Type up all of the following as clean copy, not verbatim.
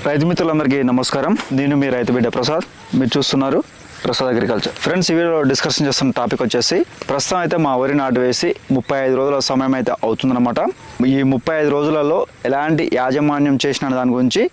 రైతు మిత్రులందరికీ నమస్కారం. నేను మీ రైతు బిడ్డ ప్రసాద్. మీరు చూస్తున్నారు ప్రసాద్ అగ్రికల్చర్. ఫ్రెండ్స్, ఈ వీడియోలో డిస్కషన్ చేస్తున్న టాపిక్ వచ్చేసి ప్రస్తుతం అయితే మా వరి నాటు వేసి 35 రోజుల సమయం అయితే అవుతుందన్నమాట. ఈ 35 రోజులలో ఎలాంటి యాజమాన్యం చేసిన దాని గురించి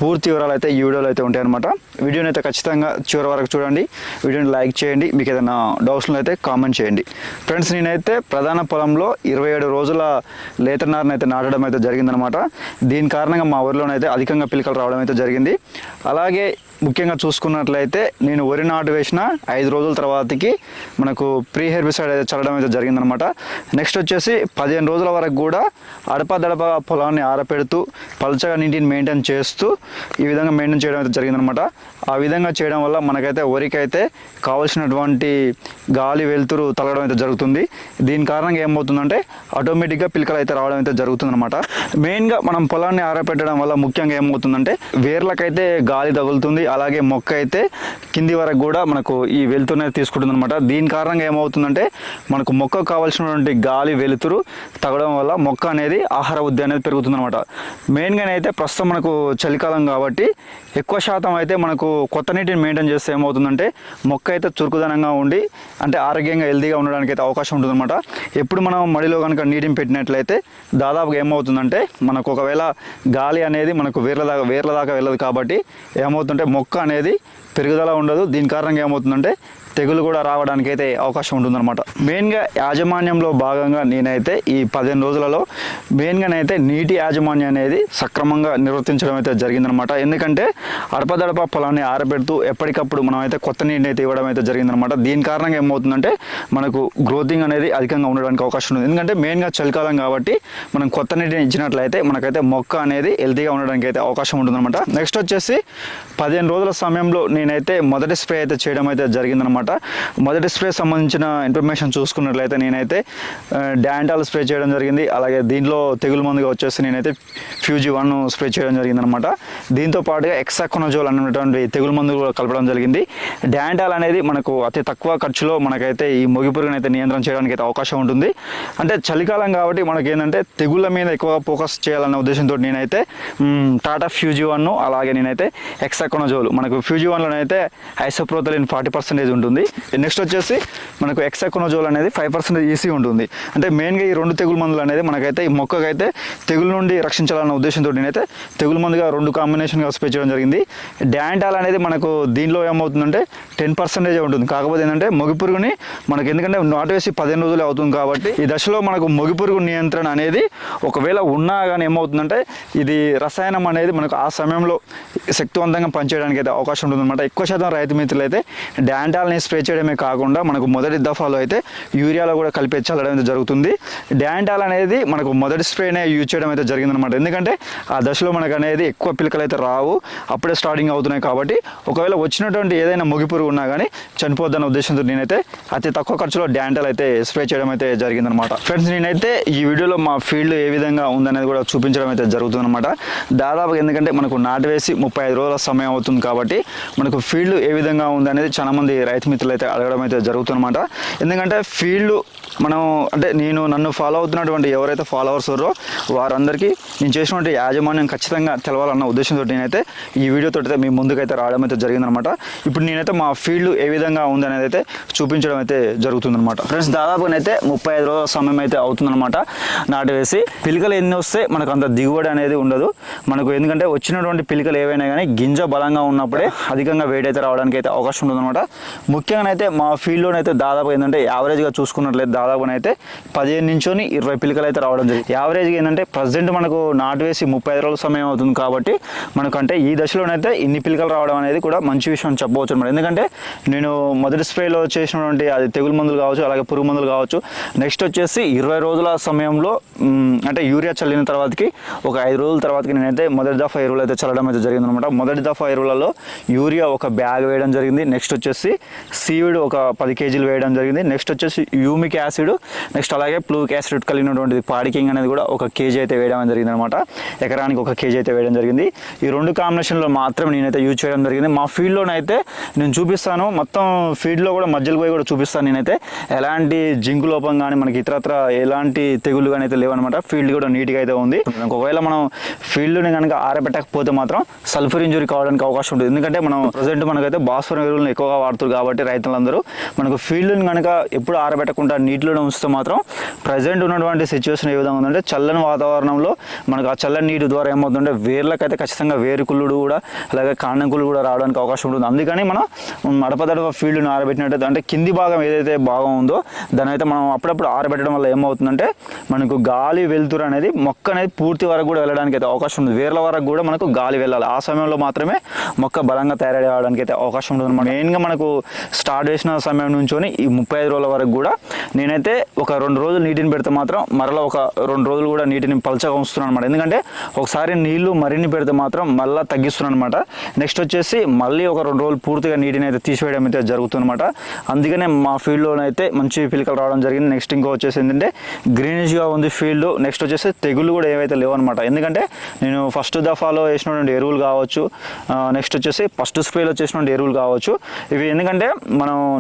పూర్తి వివరాలు అయితే ఈ వీడియోలో అయితే ఉంటాయన్నమాట. వీడియోని అయితే ఖచ్చితంగా చివరి వరకు చూడండి. వీడియోని లైక్ చేయండి. మీకు ఏదైనా డౌట్స్లో అయితే కామెంట్ చేయండి. ఫ్రెండ్స్, నేనైతే ప్రధాన పొలంలో 27 రోజుల లేత నారుని అయితే నాటడం అయితే జరిగిందనమాట. దీని కారణంగా మా ఊరిలోనైతే అధికంగా పిలకలు రావడం అయితే జరిగింది. అలాగే ముఖ్యంగా చూసుకున్నట్లయితే నేను వరి నాటు వేసిన 5 రోజుల తర్వాతకి మనకు ప్రీ హెర్బిసైడ్ అయితే చల్లడం అయితే జరిగిందనమాట. నెక్స్ట్ వచ్చేసి 15 రోజుల వరకు కూడా అడపదడప పొలాన్ని ఆరపెడుతూ పల్చగా నీటిని మెయింటైన్ చేస్తూ ఈ విధంగా మెయింటైన్ చేయడం అయితే జరిగిందనమాట. ఆ విధంగా చేయడం వల్ల మనకైతే వరికైతే కావాల్సినటువంటి గాలి వెలుతురు తగలడం అయితే జరుగుతుంది. దీని కారణంగా ఏమవుతుందంటే ఆటోమేటిక్గా పిలకలు అయితే రావడం అయితే జరుగుతుందన్నమాట. మెయిన్గా మనం పొలాన్ని ఆరపెట్టడం వల్ల ముఖ్యంగా ఏమవుతుందంటే వేర్లకైతే గాలి తగులుతుంది. అలాగే మొక్క అయితే కింది వరకు కూడా మనకు ఈ వెలుతురుని తీసుకుంటుంది అనమాట. దీని కారణంగా ఏమవుతుందంటే మనకు మొక్కకు కావాల్సినటువంటి గాలి వెలుతురు తగ్గడం వల్ల మొక్క అనేది ఆహార వృద్ధి అనేది పెరుగుతుంది అనమాట. మెయిన్గానే అయితే ప్రస్తుతం మనకు చలికాలం కాబట్టి ఎక్కువ శాతం అయితే మనకు కొత్త నీటిని మెయింటైన్ చేస్తే ఏమవుతుందంటే మొక్క అయితే చురుకుదనంగా ఉండి అంటే ఆరోగ్యంగా హెల్తీగా ఉండడానికి అయితే అవకాశం ఉంటుందన్నమాట. ఎప్పుడు మనం మడిలో కనుక నీటిని పెట్టినట్లయితే దాదాపుగా ఏమవుతుందంటే మనకు ఒకవేళ గాలి అనేది మనకు వేర్ల దాకా వెళ్ళదు కాబట్టి ఏమవుతుందంటే మొక్క అనేది పెరుగుదల ఉండదు. దీని కారణంగా ఏమవుతుందంటే తెగులు కూడా రావడానికి అయితే అవకాశం ఉంటుందన్నమాట. మెయిన్గా యాజమాన్యంలో భాగంగా నేనైతే ఈ 15 రోజులలో మెయిన్గానైతే నీటి యాజమాన్యం అనేది సక్రమంగా నిర్వర్తించడం అయితే జరిగిందనమాట. ఎందుకంటే అడపదడప పొలాన్ని ఆరబెడుతూ ఎప్పటికప్పుడు మనం అయితే కొత్త నీటిని అయితే ఇవ్వడం అయితే జరిగిందనమాట. దీని కారణంగా ఏమవుతుందంటే మనకు గ్రోతింగ్ అనేది అధికంగా ఉండడానికి అవకాశం ఉంది. ఎందుకంటే మెయిన్గా చలికాలం కాబట్టి మనం కొత్త నీటిని ఇచ్చినట్లయితే మనకైతే మొక్క అనేది హెల్తీగా ఉండడానికి అయితే అవకాశం ఉంటుందన్నమాట. నెక్స్ట్ వచ్చేసి 15 రోజుల సమయంలో నేనైతే మొదటి స్ప్రే అయితే చేయడం అయితే జరిగిందనమాట. మొదటి స్ప్రే సంబంధించిన ఇన్ఫర్మేషన్ చూసుకున్నట్లయితే నేనైతే డాంటాల్ స్ప్రే చేయడం జరిగింది. అలాగే దీంట్లో తెగులు మందుగా వచ్చేసి నేనైతే ఫ్యూజీ1 స్ప్రే చేయడం జరిగిందనమాట. దీంతో పాటుగా ఎక్సాకోనజోల్ అనేటువంటి తెగులు మందు కూడా కలపడం జరిగింది. డాంటాల్ అనేది మనకు అతి తక్కువ ఖర్చులో మనకైతే ఈ మొగి పురుగుని అయితే నియంత్రణ చేయడానికి అయితే అవకాశం ఉంటుంది. అంటే చలికాలం కాబట్టి మనకి ఏంటంటే తెగుళ్ళ మీద ఎక్కువగా ఫోకస్ చేయాలన్న ఉద్దేశంతో నేనైతే టాటా ఫ్యూజీ1 అలాగే నేనైతే ఎక్సాకోనజోల్ మనకు ఫ్యూజీ1లోనైతే ఐసోప్రోథలిన్ 40% ఉంటుంది. నెక్స్ట్ వచ్చేసి మనకు ఎక్సాకోనజోల్ అనేది 5% ఈసీ ఉంటుంది. అంటే మెయిన్గా ఈ 2 తెగులు మందులు అనేది మనకైతే ఈ మొక్కకైతే తెగులు నుండి రక్షించాలన్న ఉద్దేశంతో నేనైతే తెగులు మందుగా 2 కాంబినేషన్గా స్ప్రే చేయడం జరిగింది. డాంటాల్ అనేది మనకు దీనిలో ఏమవుతుందంటే 10% ఉంటుంది. కాకపోతే ఏంటంటే మొగి పురుగుని మనకి ఎందుకంటే నాటు వేసి 15 రోజులే అవుతుంది కాబట్టి ఈ దశలో మనకు మొగి పురుగు నియంత్రణ అనేది ఒకవేళ ఉన్నా కానీ ఏమవుతుందంటే ఇది రసాయనం అనేది మనకు ఆ సమయంలో శక్తివంతంగా పనిచేయడానికి అయితే అవకాశం ఉంటుందన్నమాట. ఎక్కువ శాతం రైతు మిత్రులు అయితే డాంటాల్ని స్ప్రే చేయడమే కాకుండా మనకు మొదటి దఫాలో అయితే యూరియాలో కూడా కలిపి చల్లడం అయితే జరుగుతుంది. డాంటాల్ అనేది మనకు మొదటి స్ప్రేనే యూజ్ చేయడం అయితే జరిగిందనమాట. ఎందుకంటే ఆ దశలో మనకు అనేది ఎక్కువ పిలకలు అయితే రావు, అప్పుడే స్టార్టింగ్ అవుతున్నాయి కాబట్టి ఒకవేళ వచ్చినటువంటి ఏదైనా మొగి పురుగు ఉన్నా కానీ చనిపోద్దన్న ఉద్దేశంతో నేనైతే అతి తక్కువ ఖర్చులో డాంటాల్ అయితే స్ప్రే చేయడం అయితే జరిగిందనమాట. ఫ్రెండ్స్, నేనైతే ఈ వీడియోలో మా ఫీల్డ్ ఏ విధంగా ఉందనేది కూడా చూపించడం అయితే జరుగుతుందన్నమాట. దాదాపుగా ఎందుకంటే మనకు నాటు వేసి 35 రోజుల సమయం అవుతుంది కాబట్టి మనకు ఫీల్డ్ ఏ విధంగా ఉందనేది చాలా మంది రైతు మిత్రులు అయితే అడగడం అయితే జరుగుతుందన్నమాట. ఎందుకంటే ఫీల్డ్ మనం అంటే నన్ను ఫాలో అవుతున్నటువంటి ఎవరైతే ఫాలోవర్స్ ఉన్నారో వారందరికీ నేను చేసినటువంటి యాజమాన్యం ఖచ్చితంగా తెలవాలన్న ఉద్దేశంతో నేనైతే ఈ వీడియోతో అయితే మీ ముందుకైతే రావడం అయితే జరిగిందనమాట. ఇప్పుడు నేనైతే మా ఫీల్డ్ ఏ విధంగా ఉందనేది అయితే చూపించడం అయితే జరుగుతుందన్నమాట. ఫ్రెండ్స్, దాదాపునైతే 35 రోజుల సమయం అయితే అవుతుందన్నమాట నాటు వేసి. పిలకలు ఎన్ని వస్తే మనకు అంత దిగుబడి అనేది ఉండదు మనకు. ఎందుకంటే వచ్చినటువంటి పిలకలు ఏవైనా కానీ గింజ బలంగా ఉన్నప్పుడే అధికంగా వెయిట్ అయితే రావడానికి అయితే అవకాశం ఉంటుందన్నమాట. ముఖ్యంగా అయితే మా ఫీల్డ్లోనైతే దాదాపు ఏంటంటే యావరేజ్గా చూసుకున్నట్లయితే దాదాపునైతే 15 నుంచి 20 పిలకలు అయితే రావడం జరిగింది. యావరేజ్గా ఏంటంటే ప్రజెంట్ మనకు నాటు వేసి 35 రోజుల సమయం అవుతుంది కాబట్టి మనకంటే ఈ దశలోనైతే ఇన్ని పిలకలు రావడం అనేది కూడా మంచి విషయం చెప్పవచ్చు అనమాట. ఎందుకంటే నేను మొదటి స్ప్రేలో చేసినటువంటి అది తెగులు మందులు కావచ్చు, అలాగే పురుగు మందులు కావచ్చు. నెక్స్ట్ వచ్చేసి 20 రోజుల సమయంలో అంటే యూరియా చల్లిన తర్వాతకి ఒక 5 రోజుల తర్వాతకి నేనైతే మొదటి దఫా ఎరువులు అయితే చల్లడం అయితే జరిగిందనమాట. మొదటి దఫా ఎరువులలో యూరియా ఒక బ్యాగ్ వేయడం జరిగింది. నెక్స్ట్ వచ్చేసి సీవిడ్ ఒక 10 కేజీలు వేయడం జరిగింది. నెక్స్ట్ వచ్చేసి యూమిక్ యాసిడ్, నెక్స్ట్ అలాగే ప్లూవిక్ యాసిడ్ కలిగినటువంటి పాడికింగ్ అనేది కూడా 1 కేజీ అయితే వేయడం జరిగింది అనమాట. ఎకరానికి 1 కేజీ అయితే వేయడం జరిగింది. ఈ 2 కాంబినేషన్లో మాత్రమే నేనైతే యూజ్ చేయడం జరిగింది. మా ఫీల్డ్లోనైతే నేను చూపిస్తాను, మొత్తం ఫీల్డ్లో కూడా మధ్యలో పోయి కూడా చూపిస్తాను. నేనైతే ఎలాంటి జింకు లోపం కానీ మనకి ఇతరత్ర ఎలాంటి తెగులు కానీ అయితే లేవన్నమాట. ఫీల్డ్ కూడా నీట్గా అయితే ఉంది. ఒకవేళ మనం ఫీల్డ్ని కనుక ఆరబెట్టకపోతే మాత్రం సల్ఫర్ ఇంజురీ కావడానికి అవకాశం ఉంటుంది. ఎందుకంటే మనం ప్రజెంట్ మనకైతే భాస్వరం ఎరువులను ఎక్కువగా వాడుతారు కాబట్టి రైతులందరూ మనకు ఫీల్డ్ని కనుక ఎప్పుడు ఆరబెట్టకుండా నీటిలోనే ఉంచితే మాత్రం ప్రజెంట్ ఉన్నటువంటి సిచ్యువేషన్ ఏ విధంగా ఉందంటే చల్లని వాతావరణంలో మనకు ఆ చల్లని నీటి ద్వారా ఏమవుతుందంటే వేర్లకైతే ఖచ్చితంగా వేరుకుళ్ళు కూడా అలాగే కాండంకుళ్ళు కూడా రావడానికి అవకాశం ఉంటుంది. అందుకని మనం అడపదడప ఫీల్డ్ని ఆరబెట్టినట్టయితే అంటే కింది భాగం ఏదైతే భాగం ఉందో దాని అయితే మనం అప్పుడప్పుడు ఆరబెట్టడం వల్ల ఏమవుతుందంటే మనకు గాలి వెలుతురు అనేది మొక్క అనేది పూర్తి వరకు కూడా వెళ్ళడానికి అయితే అవకాశం ఉంటుంది. వేర్ల వరకు కూడా మనకు గాలి వెళ్ళాలి. ఆ సమయంలో మాత్రమే మొక్క బలంగా తయారవడానికి అయితే అవకాశం ఉంటుంది. మెయిన్గా మనకు స్టార్ట్ చేసిన సమయం నుంచి ఈ 35 రోజుల వరకు కూడా నేనైతే ఒక 2 రోజులు నీటిని పెడితే మాత్రం మరలా ఒక 2 రోజులు కూడా నీటిని పలచగా ఉంచుతున్నాను అనమాట. ఎందుకంటే ఒకసారి నీళ్లు మరిన్ని పెడితే మాత్రం మళ్ళీ తగ్గిస్తున్నాను అనమాట. నెక్స్ట్ వచ్చేసి మళ్ళీ ఒక 2 రోజులు పూర్తిగా నీటిని అయితే తీసివేయడం అయితే జరుగుతుందన్నమాట. అందుకనే మా ఫీల్డ్లోనైతే మంచి పిలకలు రావడం జరిగింది. నెక్స్ట్ ఇంకో వచ్చేసి ఏంటంటే గ్రీనిష్గా ఉంది ఫీల్డ్. నెక్స్ట్ వచ్చేసి తెగులు కూడా ఏవైతే లేవన్నమాట. ఎందుకంటే నేను ఫస్ట్ దఫాలో వేసినటువంటి ఎరువులు కావచ్చు, నెక్స్ట్ వచ్చేసి ఫస్ట్ స్ప్రేలో చేసినటువంటి ఎరువులు కావచ్చు, ఇవి ఎందుకంటే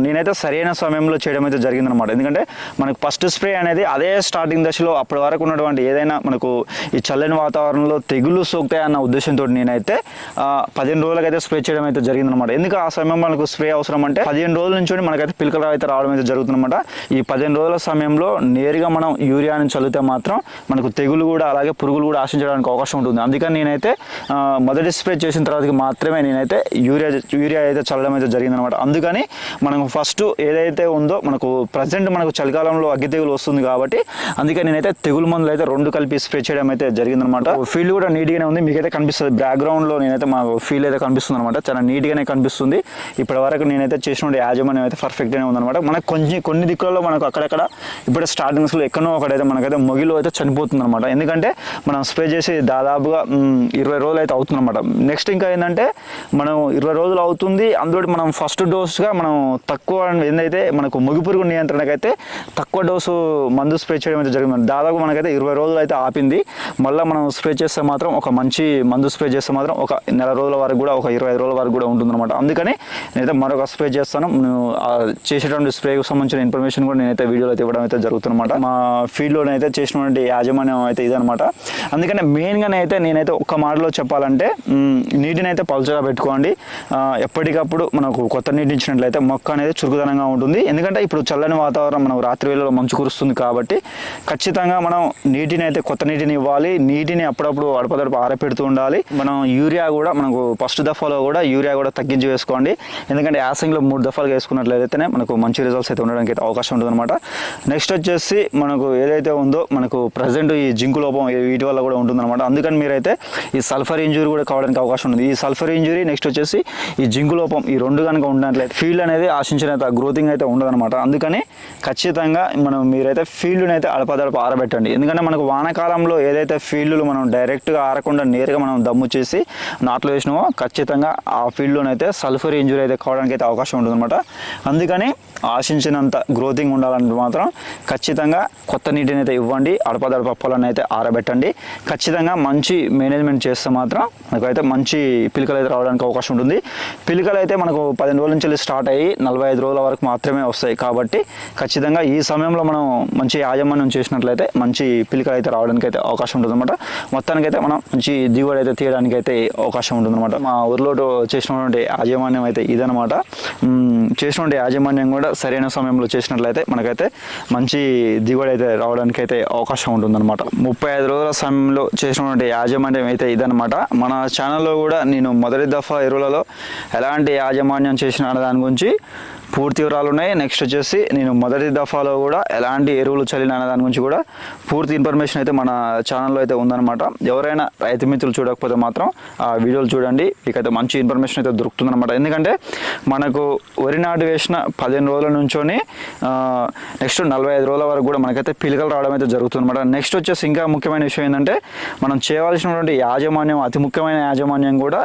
నేనైతే సరైన సమయంలో చేయడం అయితే జరిగిందనమాట. ఎందుకంటే మనకు ఫస్ట్ స్ప్రే అనేది అదే స్టార్టింగ్ దశలో అప్పటి వరకు ఉన్నటువంటి ఏదైనా మనకు ఈ చల్లని వాతావరణంలో తెగులు సోకుతాయన్న ఉద్దేశంతో నేనైతే 15 రోజులకైతే స్ప్రే చేయడం అయితే జరిగిందనమాట. ఎందుకు ఆ సమయం మనకు స్ప్రే అవసరం అంటే 15 రోజుల నుంచి మనకైతే పిలకలు అయితే రావడం అయితే జరుగుతుందన్నమాట. ఈ 15 రోజుల సమయంలో నేరుగా మనం యూరియాని చల్లితే మాత్రం మనకు తెగులు కూడా అలాగే పురుగులు కూడా ఆశించడానికి అవకాశం ఉంటుంది. అందుకని నేనైతే మొదటి స్ప్రే చేసిన తర్వాత మాత్రమే నేనైతే యూరియా అయితే చల్లడం అయితే జరిగిందనమాట. అందుకని మనం ఫస్ట్ ఏదైతే ఉందో మనకు ప్రజెంట్ మనకు చలికాలంలో అగ్గి తెగులు వస్తుంది కాబట్టి అందుకని నేనైతే తెగులు మందులు అయితే 2 కలిపి స్ప్రే చేయడం అయితే జరిగిందనమాట. ఫీల్డ్ కూడా నీట్గానే ఉంది, మీకైతే కనిపిస్తుంది బ్యాక్గ్రౌండ్లో నేనైతే మా ఫీల్డ్ అయితే కనిపిస్తుంది అనమాట. చాలా నీట్గానే కనిపిస్తుంది. ఇప్పటి వరకు నేనైతే చేసిన యాజమాన్యం అయితే పర్ఫెక్ట్గానే ఉందన్నమాట. మనకు కొన్ని దిక్కులలో మనకు అక్కడక్కడ ఇప్పుడు స్టార్టింగ్స్లో ఎక్కడో ఒకటైతే మనకైతే మొగిలో అయితే చనిపోతుంది అనమాట. ఎందుకంటే మనం స్ప్రే చేసి దాదాపుగా 20 రోజులు అయితే అవుతుందన్నమాట. నెక్స్ట్ ఇంకా ఏంటంటే మనం 20 రోజులు అవుతుంది. అందులో మనం ఫస్ట్ డోస్గా మనం తక్కువ ఏందైతే మనకు మొగి పురుగు నియంత్రణకైతే తక్కువ డోసు మందు స్ప్రే చేయడం అయితే జరిగింది. దాదాపు మనకైతే 20 రోజులు అయితే ఆపింది. మళ్ళీ మనం స్ప్రే చేస్తే మాత్రం ఒక మంచి మందు స్ప్రే చేస్తే మాత్రం ఒక నెల రోజుల వరకు కూడా ఒక 25 రోజుల వరకు కూడా ఉంటుందన్నమాట. అందుకని నేనైతే మరొక స్ప్రే చేస్తాను. చేసేటువంటి స్ప్రేకి సంబంధించిన ఇన్ఫర్మేషన్ కూడా నేనైతే వీడియోలో అయితే ఇవ్వడం అయితే జరుగుతుందన్నమాట. మా ఫీల్డ్లోనైతే చేసినటువంటి యాజమాన్యం అయితే ఇదనమాట. అందుకని మెయిన్గానైతే నేనైతే ఒక్క మాటలో చెప్పాలంటే నీటిని అయితే పలుచగా పెట్టుకోండి. ఎప్పటికప్పుడు మనకు కొత్త నీటిని ఇచ్చినట్లయితే మొక్క అనేది చురుకుదనంగా ఉంటుంది. ఎందుకంటే ఇప్పుడు చల్లని వాతావరణం మనం రాత్రి వేళలో మంచు కురుస్తుంది కాబట్టి ఖచ్చితంగా మనం నీటిని అయితే కొత్త నీటిని ఇవ్వాలి. నీటిని అప్పుడప్పుడు అడపదడప ఆరపెడుతూ ఉండాలి. మనం యూరియా కూడా మనకు ఫస్ట్ దఫాలో కూడా యూరియా కూడా తగ్గించి వేసుకోండి. ఎందుకంటే యాసింగ్లో 3 దఫాలుగా వేసుకున్నట్లయితేనే మనకు మంచి రిజల్ట్స్ అయితే ఉండడానికి అయితే అవకాశం ఉంటుంది అనమాట. నెక్స్ట్ వచ్చేసి మనకు ఏదైతే ఉందో మనకు ప్రజెంట్ ఈ జింకు లోపం వీటి వల్ల కూడా ఉంటుందన్నమాట. అందుకని మీరైతే ఈ సల్ఫర్ ఇంజురీ కూడా కావడానికి అవకాశం ఉంది. ఈ సల్ఫర్ ఇంజురీ నెక్స్ట్ వచ్చేసి ఈ జింకు లోపం ఈ 2 కనుక ఉన్నట్లయితే ఫీల్డ్ అనేది ఆశించినంత గ్రోతింగ్ అయితే ఉండదన్నమాట. అందుకని ఖచ్చితంగా మీరైతే ఫీల్డ్ని అయితే అడపదడప ఆరబెట్టండి. ఎందుకంటే మనకు వానాకాలంలో ఏదైతే ఫీల్డ్లు మనం డైరెక్ట్గా ఆరకుండా నేరుగా మనం దమ్ము చేసి నాట్లు వేసినామో ఖచ్చితంగా ఆ ఫీల్డ్లోనైతే సల్ఫర్ ఇంజురీ అయితే కావడానికి అయితే అవకాశం ఉంటుందన్నమాట. అందుకని ఆశించినంత గ్రోతింగ్ ఉండాలంటే మాత్రం ఖచ్చితంగా కొత్త నీటిని అయితే ఇవ్వండి. అడపదడప పొలాన్ని అయితే ఆరబెట్టండి. ఖచ్చితంగా మంచి మేనేజ్మెంట్ చేస్తే మాత్రం మనకైతే మంచి పిలకలు అయితే రావడానికి అవకాశం ఉంటుంది. పిలకలు అయితే మనకు 15 రోజుల నుంచి స్టార్ట్ అయ్యి 45 రోజుల వరకు మాత్రమే వస్తాయి. కాబట్టి ఖచ్చితంగా ఈ సమయంలో మనం మంచి యాజమాన్యం చేసినట్లయితే మంచి పిలకలు అయితే రావడానికి అయితే అవకాశం ఉంటుంది అనమాట. మొత్తానికైతే మనం మంచి దిగుబడి అయితే తీయడానికి అయితే అవకాశం ఉంటుంది అనమాట. మా ఊర్లో చేసినటువంటి యాజమాన్యం అయితే ఇదనమాట. చేసినటువంటి యాజమాన్యం కూడా సరైన సమయంలో చేసినట్లయితే మనకైతే మంచి దిగుబడి అయితే రావడానికి అయితే అవకాశం ఉంటుందన్నమాట. 35 రోజుల సమయంలో చేసినటువంటి యాజమాన్యం అయితే ఇదనమాట. మన ఛానల్లో కూడా నేను మొదటి దఫా ఎరువులలో ఎలాంటి యాజమాన్యం చేసిన దాని గురించి పూర్తి వివరాలు ఉన్నాయి. నెక్స్ట్ వచ్చేసి నేను మొదటి దఫాలో కూడా ఎలాంటి ఎరువులు చల్లిన అనే దాని గురించి కూడా పూర్తి ఇన్ఫర్మేషన్ అయితే మన ఛానల్లో అయితే ఉందన్నమాట. ఎవరైనా రైతు మిత్రులు చూడకపోతే మాత్రం ఆ వీడియోలు చూడండి, మీకైతే మంచి ఇన్ఫర్మేషన్ అయితే దొరుకుతుందన్నమాట. ఎందుకంటే మనకు వరి నాటు వేసిన 15 రోజుల నుంచొని నెక్స్ట్ 45 రోజుల వరకు కూడా మనకైతే పిలకలు రావడం అయితే జరుగుతుందన్నమాట. నెక్స్ట్ వచ్చేసి ఇంకా ముఖ్యమైన విషయం ఏంటంటే మనం చేయవలసినటువంటి యాజమాన్యం, అతి ముఖ్యమైన యాజమాన్యం కూడా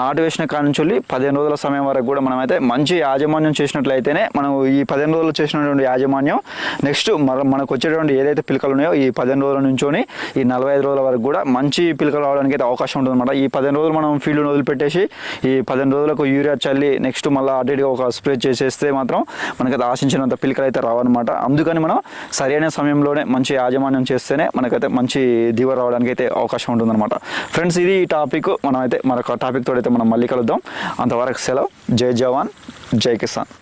నాటు వేసిన కాడ నుంచి 15 రోజుల సమయం వరకు కూడా మనమైతే మంచి యాజమాన్యం చేసినట్లయితే చేసుకున్నట్లయితేనే మనం ఈ 15 రోజులు చేసినటువంటి యాజమాన్యం నెక్స్ట్ మనకు వచ్చేటువంటి ఏదైతే పిలకలు ఉన్నాయో ఈ 15 రోజుల నుంచొని ఈ 45 రోజుల వరకు కూడా మంచి పిలకలు రావడానికి అయితే అవకాశం ఉంటుంది అనమాట. ఈ 15 రోజులు మనం ఫీల్డ్ను వదిలిపెట్టేసి ఈ 15 రోజులకు యూరియా చల్లి నెక్స్ట్ మళ్ళీ అటు ఇటుగా ఒక స్ప్రే చేసేస్తే మాత్రం మనకైతే ఆశించినంత పిలకలు అయితే రావన్నమాట. అందుకని మనం సరైన సమయంలోనే మంచి యాజమాన్యం చేస్తేనే మనకైతే మంచి దిగుబడి రావడానికి అయితే అవకాశం ఉంటుందన్నమాట. ఫ్రెండ్స్, ఇది ఈ టాపిక్. మనం అయితే మరొక టాపిక్ తోడైతే మనం మళ్ళీ కలుద్దాం. అంతవరకు సెలవు. జై జవాన్, జై కిసాన్.